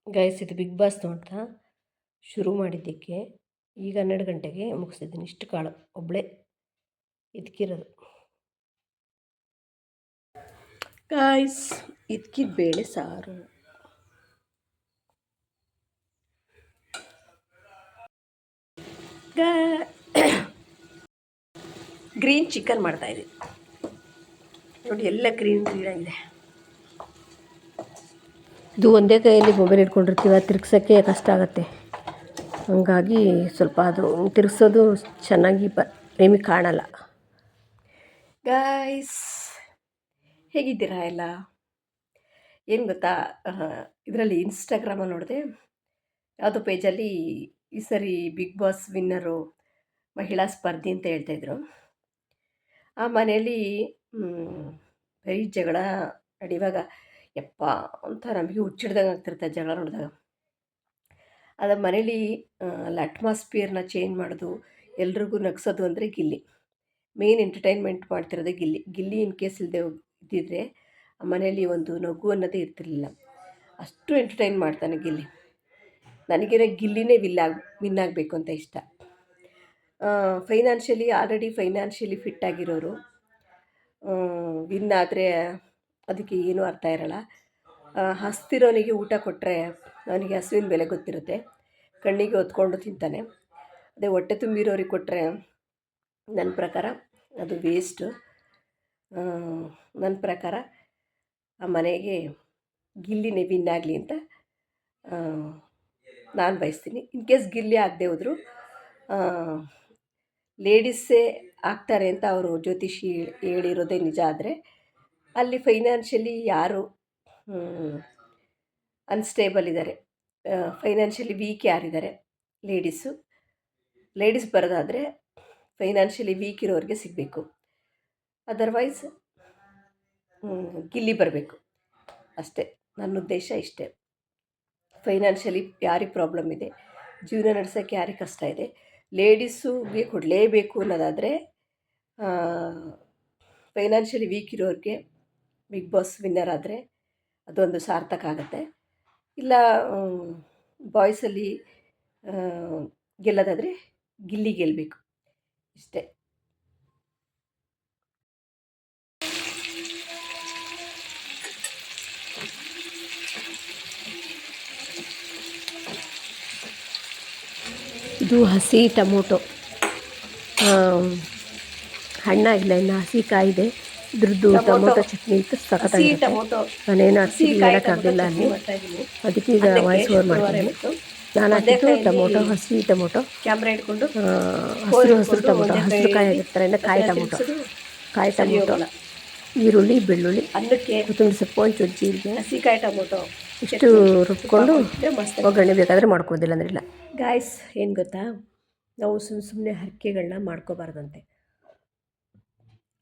Guys ಇದು big boss ನೋಡ್ತಾ ಶುರು ಮಾಡಿದ್ದಕ್ಕೆ ಈಗ 12 ಗಂಟೆಗೆ ಮುಗಿಸಿದ್ದೀನಿ. ಇಷ್ಟು ಕಾಳು ಒಬ್ಬಳೇ ಇದ್ಕಿರೋದು ಗಾಯ್ಸ್. ಇದ್ಕಿದ ಬೇಳೆ ಸಾರು. ಗ್ರೀನ್ ಚಿಕನ್ ಮಾಡ್ತಾಯಿದ್ದೀನಿ ನೋಡಿ, ಎಲ್ಲ ಗ್ರೀನ್ ಆಗಿದೆ. ಇದು ಒಂದೇ ಕೈಯಲ್ಲಿ ಮೊಬೈಲ್ ಇಟ್ಕೊಂಡಿರ್ತೀವಿ, ತಿರ್ಗ್ಸೋಕ್ಕೆ ಕಷ್ಟ ಆಗುತ್ತೆ. ಹಾಗಾಗಿ ಸ್ವಲ್ಪ ಅದು ತಿರ್ಗಿಸೋದು ಚೆನ್ನಾಗಿ ನಿಮಗೆ ಕಾಣಲ್ಲ. ಗಾಯ್ಸ್ ಹೇಗಿದ್ದೀರಾ ಎಲ್ಲ? ಏನು ಗೊತ್ತಾ, ಇದರಲ್ಲಿ ಇನ್ಸ್ಟಾಗ್ರಾಮಲ್ಲಿ ನೋಡಿದೆ, ಯಾವುದೋ ಪೇಜಲ್ಲಿ ಈ ಸರಿ ಬಿಗ್ ಬಾಸ್ ವಿನ್ನರು ಮಹಿಳಾ ಸ್ಪರ್ಧಿ ಅಂತ ಹೇಳ್ತಾಯಿದ್ರು. ಆ ಮನೆಯಲ್ಲಿ ಬರೀ ಜಗಳ ನಡೆಯುವಾಗ ಯಪ್ಪ ಅಂತ ನಮಗೆ ಹುಚ್ಚಿಡ್ದಂಗೆ ಆಗ್ತಿರುತ್ತೆ ಜಗಳ ನೋಡಿದಾಗ. ಅದ ಮನೇಲಿ ಅಲ್ಲಿ ಅಟ್ಮಾಸ್ಫಿಯರ್ನ ಚೇಂಜ್ ಮಾಡೋದು, ಎಲ್ರಿಗೂ ನಗಿಸೋದು ಅಂದರೆ ಗಿಲ್ಲಿ. ಮೇನ್ ಎಂಟರ್ಟೈನ್ಮೆಂಟ್ ಮಾಡ್ತಿರೋದೇ ಗಿಲ್ಲಿ. ಗಿಲ್ಲಿ ಇನ್ ಕೇಸ್ ಇದ್ದಿದ್ರೆ ಆ ಮನೆಯಲ್ಲಿ ಒಂದು ನಗು ಅನ್ನೋದೇ ಇರ್ತಿರ್ಲಿಲ್ಲ. ಅಷ್ಟು ಎಂಟರ್ಟೈನ್ ಮಾಡ್ತಾನೆ ಗಿಲ್ಲಿ. ನನಗೇನೋ ಗಿಲ್ಲಿನೇ ವಿನ್ ಆಗಬೇಕು ಅಂತ ಇಷ್ಟ. ಆಲ್ರೆಡಿ ಫೈನಾನ್ಷಿಯಲಿ ಫಿಟ್ ಆಗಿರೋರು ವಿನ್ ಆದರೆ ಅದಕ್ಕೆ ಏನೂ ಅರ್ಥ ಇರೋಲ್ಲ. ಹಸ್ತಿರೋನಿಗೆ ಊಟ ಕೊಟ್ಟರೆ ಅವನಿಗೆ ಹಸುವಿನ ಬೆಲೆ ಗೊತ್ತಿರುತ್ತೆ, ಕಣ್ಣಿಗೆ ಹೊತ್ಕೊಂಡು ತಿಂತಾನೆ. ಅದೇ ಹೊಟ್ಟೆ ತುಂಬಿರೋರಿಗೆ ಕೊಟ್ಟರೆ ನನ್ನ ಪ್ರಕಾರ ಅದು ವೇಸ್ಟು. ನನ್ನ ಪ್ರಕಾರ ಆ ಮನೆಗೆ ಗಿಲ್ಲಿನೇ ವಿನ್ ಆಗಲಿ ಅಂತ ನಾನು ಬಯಸ್ತೀನಿ. ಇನ್ ಕೇಸ್ ಗಿಲ್ಲಿ ಆಗದೆ ಹೋದರೂ ಲೇಡೀಸೇ ಆಗ್ತಾರೆ ಅಂತ ಅವರು ಜ್ಯೋತಿಷಿ ಹೇಳಿರೋದೇ ನಿಜ ಆದರೆ, ಅಲ್ಲಿ ಫೈನಾನ್ಷಿಯಲಿ ಯಾರು ಅನ್ಸ್ಟೇಬಲ್ ಇದ್ದಾರೆ, ಫೈನಾನ್ಷಿಯಲಿ ವೀಕ್ ಯಾರಿದ್ದಾರೆ, ಲೇಡೀಸ್ ಬರೋದಾದರೆ ಫೈನಾನ್ಷಿಯಲಿ ವೀಕ್ ಇರೋರಿಗೆ ಸಿಗಬೇಕು. ಅದರ್ವೈಸ್ ಗಿಲ್ಲಿ ಬರಬೇಕು ಅಷ್ಟೇ. ನನ್ನ ಉದ್ದೇಶ ಇಷ್ಟೇ. ಫೈನಾನ್ಷಿಯಲಿ ಯಾರಿಗೆ ಪ್ರಾಬ್ಲಮ್ ಇದೆ, ಜೀವನ ನಡೆಸೋಕ್ಕೆ ಯಾರಿಗೆ ಕಷ್ಟ ಇದೆ, ಲೇಡೀಸುಗೆ ಕೊಡಲೇಬೇಕು ಅನ್ನೋದಾದರೆ ಫೈನಾನ್ಷಿಯಲಿ ವೀಕ್ ಇರೋರಿಗೆ ಬಿಗ್ ಬಾಸ್ ವಿನ್ನರ್ ಆದರೆ ಅದೊಂದು ಸಾರ್ಥಕ ಆಗುತ್ತೆ. ಇಲ್ಲ ಬಾಯ್ಸಲ್ಲಿ ಗೆಲ್ಲೋದಾದರೆ ಗಿಲ್ಲಿ ಗೆಲ್ಲಬೇಕು ಇಷ್ಟೇ. ಇದು ಹಸಿ ಟೊಮೊಟೊ, ಹಣ್ಣಾಗಿಲ್ಲ ಇನ್ನು, ಹಸಿ ಕಾಯಿದೆ. ಇದ್ರದ್ದು ಟೊಮೊಟೊ ಚಟ್ನಿ ಅಂತ ಸಖತ್ತಾಗಿರುತ್ತೆ. ನಾನೇನು ಹಸಿ ಹೇಳೋಕ್ಕಾಗಲಿಲ್ಲ ಅಲ್ಲಿ, ಅದಕ್ಕೆ ಈಗ ವಾಯ್ಸ್ ಓವರ್ ಮಾಡ್ತೀನಿ. ನಾನು ಹಾಕಿದ್ದು ಟೊಮೊಟೊ, ಹಸಿ ಟೊಮೊಟೊ, ಕ್ಯಾಮ್ರಾ ಹಿಡ್ಕೊಂಡು ಹಸಿರು ಟೊಮೊಟೊ, ಹಸಿರು ಕಾಯಿ ಆಗಿರ್ತಾರೆ ಇಲ್ಲ, ಕಾಯಿ ಟೊಮೊಟೊ, ಈರುಳ್ಳಿ, ಬೆಳ್ಳುಳ್ಳಿ, ಕೊತ್ತಂಬರಿ ಸೊಪ್ಪು, ಒಂಚೂರು ಜೀರಿಗೆ, ಹಸಿಕಾಯಿ ಟೊಮೊಟೊ ಇಷ್ಟು ರುಬ್ಕೊಂಡು ಒಗ್ಗರಣೆ ಬೇಕಾದರೆ ಮಾಡ್ಕೋದಿಲ್ಲ ಅಂದರೆ ಇಲ್ಲ. ಗಾಯ್ಸ್ ಏನು ಗೊತ್ತಾ, ನಾವು ಸುಮ್ಮನೆ ಹರಕೆಗಳನ್ನ ಮಾಡ್ಕೋಬಾರ್ದಂತೆ.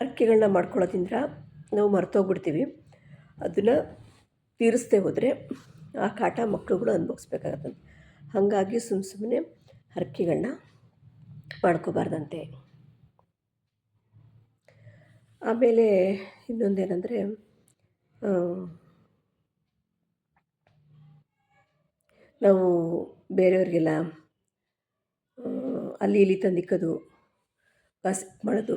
ಹರಕೆಗಳನ್ನ ಮಾಡ್ಕೊಳ್ಳೋದ್ರಿಂದ ನಾವು ಮರ್ತೋಗ್ಬಿಡ್ತೀವಿ. ಅದನ್ನು ತೀರಿಸ್ದೇ ಹೋದರೆ ಆ ಕಾಟ ಮಕ್ಕಳುಗಳು ಅನುಭವಿಸ್ಬೇಕಾಗತ್ತಂತೆ. ಹಾಗಾಗಿ ಸುಮ್ಮನೆ ಹರಕೆಗಳನ್ನ ಮಾಡ್ಕೋಬಾರ್ದಂತೆ. ಆಮೇಲೆ ಇನ್ನೊಂದೇನೆಂದರೆ, ನಾವು ಬೇರೆಯವ್ರಿಗೆಲ್ಲ ಅಲ್ಲಿ ಇಲ್ಲಿ ತಂದಿಕ್ಕೋದು, ಗಾಸಿಪ್ ಮಾಡೋದು,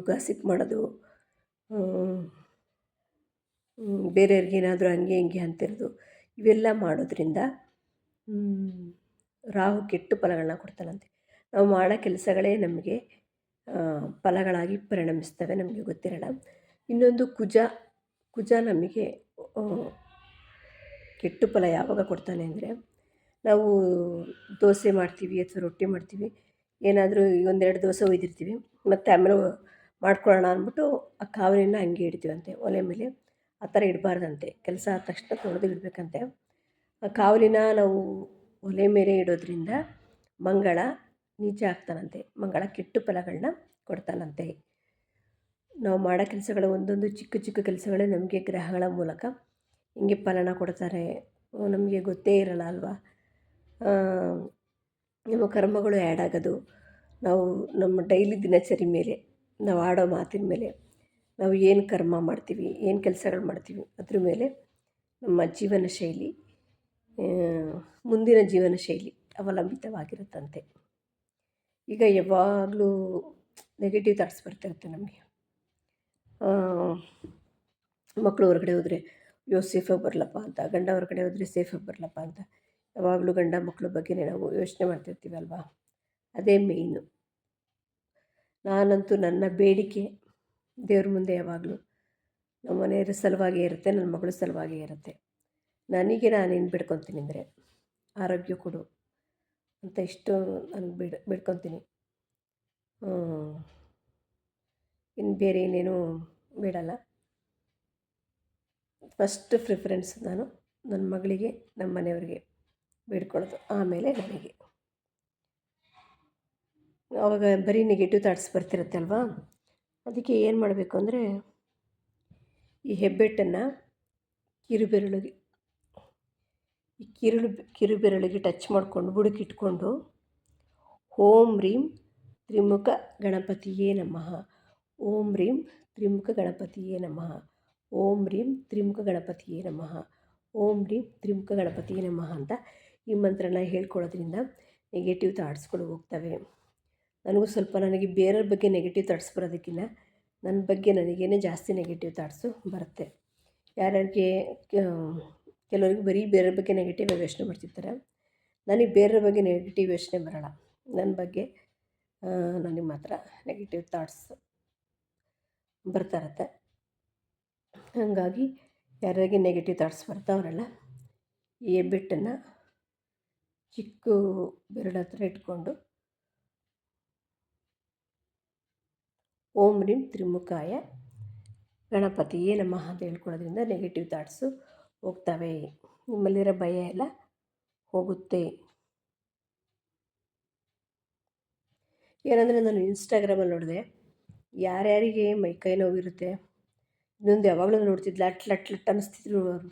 ಗಾಸಿಪ್ ಮಾಡೋದು, ಬೇರೆಯವ್ರಿಗೇನಾದರೂ ಹಂಗೆ ಹಿಂಗೆ ಅಂತಿರೋದು, ಇವೆಲ್ಲ ಮಾಡೋದ್ರಿಂದ ರಾಹು ಕೆಟ್ಟ ಫಲಗಳನ್ನ ಕೊಡ್ತಾನಂತೆ. ನಾವು ಮಾಡೋ ಕೆಲಸಗಳೇ ನಮಗೆ ಫಲಗಳಾಗಿ ಪರಿಣಮಿಸ್ತವೆ, ನಮಗೆ ಗೊತ್ತಿರೋಲ್ಲ. ಇನ್ನೊಂದು ಕುಜ ನಮಗೆ ಕೆಟ್ಟ ಫಲ ಯಾವಾಗ ಕೊಡ್ತಾನೆ ಅಂದರೆ, ನಾವು ದೋಸೆ ಮಾಡ್ತೀವಿ ಅಥವಾ ರೊಟ್ಟಿ ಮಾಡ್ತೀವಿ, ಏನಾದರೂ ಒಂದೆರಡು ದೋಸೆ ಒಯ್ದಿರ್ತೀವಿ, ಮತ್ತು ಆಮೇಲೆ ಮಾಡ್ಕೊಳ್ಳೋಣ ಅಂದ್ಬಿಟ್ಟು ಆ ಕಾವಲಿನ ಹಂಗೆ ಇಡ್ತೀವಂತೆ ಒಲೆ ಮೇಲೆ. ಆ ಥರ ಇಡಬಾರ್ದಂತೆ, ಕೆಲಸ ಆದ ತಕ್ಷಣ ತೊಳೆದು ಇಡಬೇಕಂತೆ. ಆ ಕಾವಲಿನ ನಾವು ಒಲೆ ಮೇಲೆ ಇಡೋದ್ರಿಂದ ಮಂಗಳ ನೀಚ ಆಗ್ತಾನಂತೆ, ಮಂಗಳ ಕೆಟ್ಟ ಫಲಗಳನ್ನ ಕೊಡ್ತಾನಂತೆ. ನಾವು ಮಾಡೋ ಕೆಲಸಗಳು ಒಂದೊಂದು ಚಿಕ್ಕ ಚಿಕ್ಕ ಕೆಲಸಗಳೇ ನಮಗೆ ಗ್ರಹಗಳ ಮೂಲಕ ಹಿಂಗೆ ಫಲನ ಕೊಡ್ತಾರೆ, ನಮಗೆ ಗೊತ್ತೇ ಇರಲ್ಲ ಅಲ್ವಾ. ನಮ್ಮ ಕರ್ಮಗಳು ಆ್ಯಡ್ ಆಗೋದು ನಾವು ನಮ್ಮ ಡೈಲಿ ದಿನಚರಿ ಮೇಲೆ, ನಾವು ಆಡೋ ಮಾತಿನ ಮೇಲೆ, ನಾವು ಏನು ಕರ್ಮ ಮಾಡ್ತೀವಿ, ಏನು ಕೆಲಸಗಳು ಮಾಡ್ತೀವಿ ಅದ್ರ ಮೇಲೆ ನಮ್ಮ ಜೀವನ ಶೈಲಿ ಮುಂದಿನ ಜೀವನ ಶೈಲಿ ಅವಲಂಬಿತವಾಗಿರುತ್ತಂತೆ. ಈಗ ಯಾವಾಗಲೂ ನೆಗೆಟಿವ್ ಥಾಟ್ಸ್ ಬರ್ತಿರುತ್ತೆ ನಮಗೆ. ಮಕ್ಕಳು ಹೊರಗಡೆ ಹೋದರೆ ಅಯ್ಯೋ ಸೇಫಾಗಿ ಬರಲಪ್ಪ ಅಂತ, ಗಂಡ ಹೊರಗಡೆ ಹೋದರೆ ಸೇಫಾಗಿ ಬರಲಪ್ಪ ಅಂತ ಯಾವಾಗಲೂ ಗಂಡ ಮಕ್ಕಳ ಬಗ್ಗೆನೇ ನಾವು ಯೋಚನೆ ಮಾಡ್ತಿರ್ತೀವಲ್ವಾ. ಅದೇ ಮೇಯ್ನು. ನಾನಂತೂ ನನ್ನ ಬೇಡಿಕೆ ದೇವ್ರ ಮುಂದೆ ಯಾವಾಗಲೂ ನಮ್ಮ ಮನೆಯವರ ಸಲುವಾಗಿ ಇರುತ್ತೆ, ನನ್ನ ಮಗಳ ಸಲುವಾಗಿ ಇರುತ್ತೆ. ನನಗೆ ನಾನೇನು ಬಿಡ್ಕೊತೀನಿ ಅಂದರೆ ಆರೋಗ್ಯ ಕೊಡು ಅಂತ ಇಷ್ಟು ನಾನು ಬಿಡ್ಕೊತೀನಿ. ಇನ್ನು ಬೇರೆ ಏನೇನು ಬೇಡಲ್ಲ. ಫಸ್ಟ್ ಪ್ರಿಫರೆನ್ಸ್ ನಾನು ನನ್ನ ಮಗಳಿಗೆ, ನಮ್ಮ ಮನೆಯವ್ರಿಗೆ ಬೇಡ್ಕೊಳ್ಳೋದು, ಆಮೇಲೆ ನನಗೆ. ಆವಾಗ ಬರೀ ನೆಗೆಟಿವ್ ಥಾಟ್ಸ್ ಬರ್ತಿರುತ್ತೆ ಅಲ್ವಾ. ಅದಕ್ಕೆ ಏನು ಮಾಡಬೇಕು ಅಂದರೆ ಈ ಹೆಬ್ಬೆಟ್ಟನ್ನು ಕಿರುಬೆರಳಿಗೆ ಕಿರುಬೆರಳಿಗೆ ಟಚ್ ಮಾಡಿಕೊಂಡು ಬುಡಕ್ಕಿಟ್ಕೊಂಡು ಓಂ ರೀಂ ತ್ರಿಮುಖ ಗಣಪತಿಯೇ ನಮಃ, ಓಂ ರೀಂ ತ್ರಿಮುಖ ಗಣಪತಿಯೇ ನಮಃ, ಓಂ ರೀಂ ತ್ರಿಮುಖ ಗಣಪತಿಯೇ ನಮಃ, ಓಂ ರೀಂ ತ್ರಿಮುಖ ಗಣಪತಿಯೇ ನಮಃ ಅಂತ ಈ ಮಂತ್ರನ ಹೇಳ್ಕೊಳ್ಳೋದ್ರಿಂದ ನೆಗೆಟಿವ್ ಥಾಟ್ಸ್ಗಳು ಹೋಗ್ತವೆ. ನನಗೆ ಬೇರೆಯವ್ರ ಬಗ್ಗೆ ನೆಗೆಟಿವ್ ಥಾಟ್ಸ್ ಬರೋದಕ್ಕಿಂತ ನನ್ನ ಬಗ್ಗೆ ನನಗೇನೆ ಜಾಸ್ತಿ ನೆಗೆಟಿವ್ ಥಾಟ್ಸು ಬರುತ್ತೆ. ಯಾರ್ಯಾರಿಗೆ ಕೆಲವರಿಗೆ ಬರೀ ಬೇರೆಯವ್ರ ಬಗ್ಗೆ ನೆಗೆಟಿವ್ ಯೋಚನೆ ಮಾಡ್ತಿರ್ತಾರೆ. ನನಗೆ ಬೇರೆಯವ್ರ ಬಗ್ಗೆ ನೆಗೆಟಿವ್ ಯೋಚನೆ ಬರೋಲ್ಲ. ನನ್ನ ಬಗ್ಗೆ ನನಗೆ ಮಾತ್ರ ನೆಗೆಟಿವ್ ಥಾಟ್ಸ್ ಬರ್ತಾ ಇರುತ್ತೆ. ಹಾಗಾಗಿ ಯಾರ್ಯಾರಿಗೆ ನೆಗೆಟಿವ್ ಥಾಟ್ಸ್ ಬರ್ತಾವರಲ್ಲ, ಈ ಹೆಬ್ಬೆಟ್ಟನ್ನು ಚಿಕ್ಕ ಬೆರಳು ಹತ್ರ ಇಟ್ಕೊಂಡು ಓಂ ರೀಂ ತ್ರಿಮುಖಾಯ ಗಣಪತಿಯೇ ನಮಃ ಅಂತ ಹೇಳ್ಕೊಳ್ಳೋದ್ರಿಂದ ನೆಗೆಟಿವ್ ಥಾಟ್ಸು ಹೋಗ್ತವೆ. ನಿಮ್ಮಲ್ಲಿರೋ ಭಯ ಎಲ್ಲ ಹೋಗುತ್ತೆ. ಏನಂದರೆ ನಾನು ಇನ್ಸ್ಟಾಗ್ರಾಮಲ್ಲಿ ನೋಡಿದೆ, ಯಾರ್ಯಾರಿಗೆ ಮೈಕೈ ನೋವಿರುತ್ತೆ, ಇನ್ನೊಂದು ಯಾವಾಗಲೂ ನೋಡ್ತಿದ್ದು ಲಟ್ ಲಟ್ ಲಟ್ ಅನ್ನಿಸ್ತಿದ್ರು ಅವರು.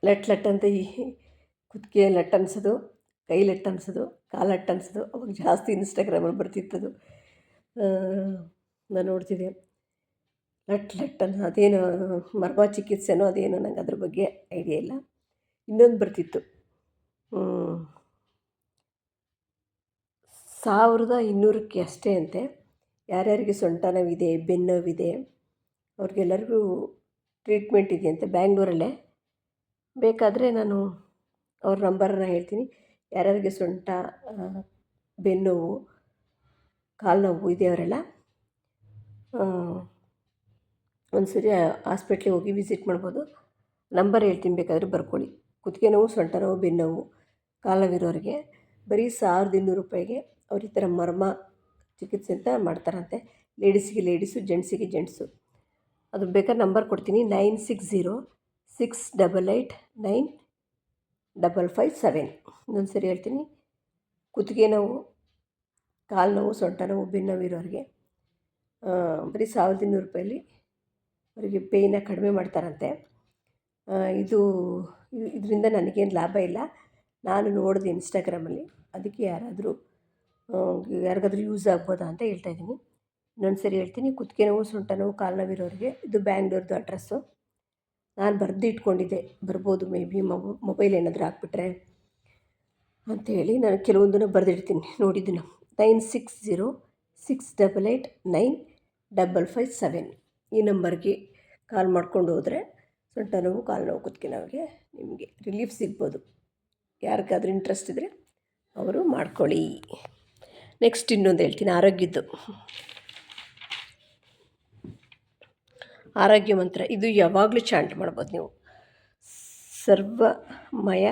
ಲಟ್ ಲಟ್ ಅಂತ ಈ ಕುತ್ತಿಗೆ ಲಟ್ ಅನ್ಸೋದು, ಕೈ ಲಟ್ ಅನ್ಸೋದು, ಕಾಲು ಲಟ್ ಅನ್ಸೋದು, ಅವಾಗ ಜಾಸ್ತಿ ಇನ್ಸ್ಟಾಗ್ರಾಮಲ್ಲಿ ಬರ್ತಿತ್ತದು. ನಾನು ನೋಡ್ತಿದ್ದೆ. ಲಟ್ ಲಟ್ ಅನ್ನೋ ಅದೇನು ಮರ್ಮ ಚಿಕಿತ್ಸೆನೋ ಅದೇನೋ, ನಂಗೆ ಅದ್ರ ಬಗ್ಗೆ ಐಡಿಯಾ ಇಲ್ಲ. ಇನ್ನೊಂದು ಬರ್ತಿತ್ತು, 1200ಕ್ಕೆ ಅಷ್ಟೇ ಅಂತೆ. ಯಾರ್ಯಾರಿಗೆ ಸೊಂಟ ನೋವಿದೆ, ಬೆನ್ನು ನೋವಿದೆ ಅವ್ರಿಗೆಲ್ಲರಿಗೂ ಟ್ರೀಟ್ಮೆಂಟ್ ಇದೆಯಂತೆ ಬ್ಯಾಂಗ್ಳೂರಲ್ಲೇ. ಬೇಕಾದರೆ ನಾನು ಅವ್ರ ನಂಬರನ್ನು ಹೇಳ್ತೀನಿ. ಯಾರ್ಯಾರಿಗೆ ಸೊಂಟ, ಬೆನ್ನೋವು, ಕಾಲು ನೋವು ಇದೆಯವರೆಲ್ಲ ಒಂದು ಸರಿ ಹಾಸ್ಪಿಟ್ಲಿಗೆ ಹೋಗಿ ವಿಸಿಟ್ ಮಾಡ್ಬೋದು. ನಂಬರ್ ಹೇಳ್ತೀನಿ, ಬೇಕಾದರೆ ಬರ್ಕೊಳ್ಳಿ. ಕುತ್ತಿಗೆ ನೋವು, ಸೊಂಟ ನೋವು, ಬೆನ್ನೋವು, ಕಾಲು ನೋವಿರೋರಿಗೆ ಬರೀ 1200 ರೂಪಾಯಿಗೆ ಅವ್ರು ಈ ಥರ ಮರ್ಮ ಚಿಕಿತ್ಸೆ ಅಂತ ಮಾಡ್ತಾರಂತೆ. ಲೇಡೀಸಿಗೆ ಲೇಡೀಸು, ಜೆಂಟ್ಸಿಗೆ ಜೆಂಟ್ಸು. ಅದು ಬೇಕಾದ್ರೆ ನಂಬರ್ ಕೊಡ್ತೀನಿ, 9606889557. ಇನ್ನೊಂದು ಸರಿ ಹೇಳ್ತೀನಿ, ಕುತ್ತಿಗೆ ನೋವು, ಕಾಲು ನೋವು, ಸೊಂಟ ನೋವು, ಬೆನ್ನು ನೋವು ಇರೋರಿಗೆ ಬರೀ 1200 ರೂಪಾಯಲ್ಲಿ ಅವರಿಗೆ ಪೇಯ್ನ ಕಡಿಮೆ ಮಾಡ್ತಾರಂತೆ. ಇದರಿಂದ ನನಗೇನು ಲಾಭ ಇಲ್ಲ, ನಾನು ನೋಡಿದೆ ಇನ್ಸ್ಟಾಗ್ರಾಮಲ್ಲಿ. ಅದಕ್ಕೆ ಯಾರಿಗಾದ್ರೂ ಯೂಸ್ ಆಗ್ಬೋದಾ ಅಂತ ಹೇಳ್ತಾಯಿದ್ದೀನಿ. ಇನ್ನೊಂದು ಸರಿ ಹೇಳ್ತೀನಿ, ಕುತ್ತಿಗೆ ನೋವು, ಸೊಂಟ ನೋವು, ಕಾಲು ನೋವಿರೋರಿಗೆ. ಇದು ಬ್ಯಾಂಗ್ಳೂರ್ದು ಅಡ್ರೆಸ್ಸು. ನಾನು ಬರೆದು ಇಟ್ಕೊಂಡಿದ್ದೆ, ಬರ್ಬೋದು ಮೇ ಬಿ ಮೊಬೈಲ್ ಏನಾದರೂ ಹಾಕ್ಬಿಟ್ರೆ ಅಂಥೇಳಿ. ನಾನು ಕೆಲವೊಂದನ್ನು ಬರೆದಿಡ್ತೀನಿ ನೋಡಿದ್ದನ್ನು. 9606889557 ಈ ನಂಬರ್ಗೆ ಕಾಲ್ ಮಾಡ್ಕೊಂಡು ಹೋದರೆ ಸೊಂಟ ನೋವು, ಕಾಲು ನೋವು, ಕುತ್ತಿಗೆ ನೋವಿಗೆ ನಿಮಗೆ ರಿಲೀಫ್ ಸಿಗ್ಬೋದು. ಯಾರಿಗಾದ್ರೂ ಇಂಟ್ರೆಸ್ಟ್ ಇದ್ದರೆ ಅವರು ಮಾಡ್ಕೊಳ್ಳಿ. ನೆಕ್ಸ್ಟ್ ಇನ್ನೊಂದು ಹೇಳ್ತೀನಿ, ಆರೋಗ್ಯ ಮಂತ್ರ. ಇದು ಯಾವಾಗಲೂ ಚಾಂಟ್ ಮಾಡ್ಬೋದು ನೀವು. ಸರ್ವಮಯ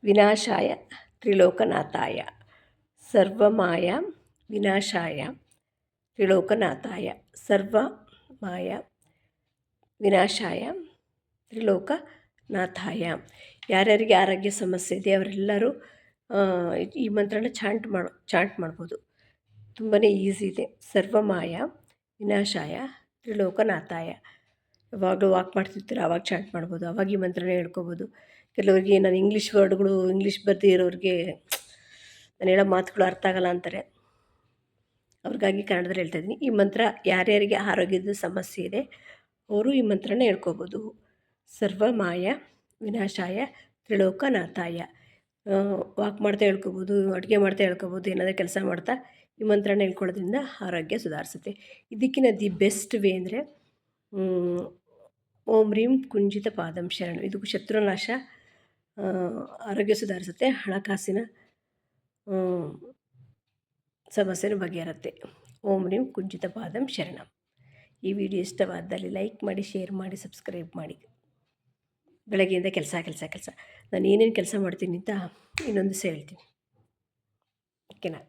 ವಿನಾಶಾಯ ತ್ರಿಲೋಕನಾಥಾಯ, ಸರ್ವಮಾಯ ವಿನಾಶಾಯ ತ್ರಿಲೋಕನಾಥಾಯ, ಸರ್ವಮಾಯ ವಿನಾಶಾಯ ತ್ರಿಲೋಕನಾಥಾಯ. ಯಾರ್ಯಾರಿಗೆ ಆರೋಗ್ಯ ಸಮಸ್ಯೆ ಇದೆ ಅವರೆಲ್ಲರೂ ಈ ಮಂತ್ರನ ಚಾಂಟ್ ಮಾಡ್ಬೋದು. ತುಂಬಾ ಈಸಿ ಇದೆ. ಸರ್ವಮಾಯ ವಿನಾಶಾಯ ತ್ರಿಲೋಕನಾಥಾಯ. ಯಾವಾಗಲೂ ವಾಕ್ ಮಾಡ್ತಿರ್ತೀರ, ಆವಾಗ ಚಾಂಟ್ ಮಾಡ್ಬೋದು, ಆವಾಗ ಈ ಮಂತ್ರನೇ ಹೇಳ್ಕೊಬೋದು. ಕೆಲವರಿಗೆ ನಾನು ಇಂಗ್ಲೀಷ್ ಬರ್ದೇ ಇರೋರಿಗೆ ನಾನು ಹೇಳೋ ಮಾತುಗಳು ಅರ್ಥ ಆಗಲ್ಲ ಅಂತಾರೆ. ಅವ್ರಿಗಾಗಿ ಕನ್ನಡದಲ್ಲಿ ಹೇಳ್ತಾ ಇದ್ದೀನಿ. ಈ ಮಂತ್ರ ಯಾರ್ಯಾರಿಗೆ ಆರೋಗ್ಯದ ಸಮಸ್ಯೆ ಇದೆ ಅವರು ಈ ಮಂತ್ರನ ಹೇಳ್ಕೊಬೋದು. ಸರ್ವಮಾಯ ವಿನಾಶಾಯ ತ್ರಿಲೋಕನಾಥಾಯ. ವಾಕ್ ಮಾಡ್ತಾ ಹೇಳ್ಕೊಬೋದು, ಅಡುಗೆ ಮಾಡ್ತಾ ಹೇಳ್ಕೊಬೋದು, ಏನಾದರೂ ಕೆಲಸ ಮಾಡ್ತಾ ಈ ಮಂತ್ರನ ಹೇಳ್ಕೊಳ್ಳೋದ್ರಿಂದ ಆರೋಗ್ಯ ಸುಧಾರಿಸುತ್ತೆ. ಇದಕ್ಕಿಂತ ದಿ ಬೆಸ್ಟ್ ವೇ ಅಂದರೆ ಓಂ ರೀಂ ಕುಂಜಿತ ಪಾದಂ ಶರಣ. ಇದು ಶತ್ರುನಾಶ, ಆರೋಗ್ಯ ಸುಧಾರಿಸುತ್ತೆ, ಹಣಕಾಸಿನ ಸಮಸ್ಯೆನೂ ಬಗೆಹರುತ್ತೆ. ಓಂ ರೀಂ ಕುಂಜಿತ ಪಾದಂ ಶರಣಂ. ಈ ವಿಡಿಯೋ ಇಷ್ಟವಾದಲ್ಲಿ ಲೈಕ್ ಮಾಡಿ, ಶೇರ್ ಮಾಡಿ, ಸಬ್ಸ್ಕ್ರೈಬ್ ಮಾಡಿ. ಬೆಳಗ್ಗೆಯಿಂದ ಕೆಲಸ ನಾನು ಏನೇನು ಕೆಲಸ ಮಾಡ್ತೀನಿ ಅಂತ ಇನ್ನೊಂದು ದಿವಸ ಹೇಳ್ತೀನಿ. ಓಕೆನಾ.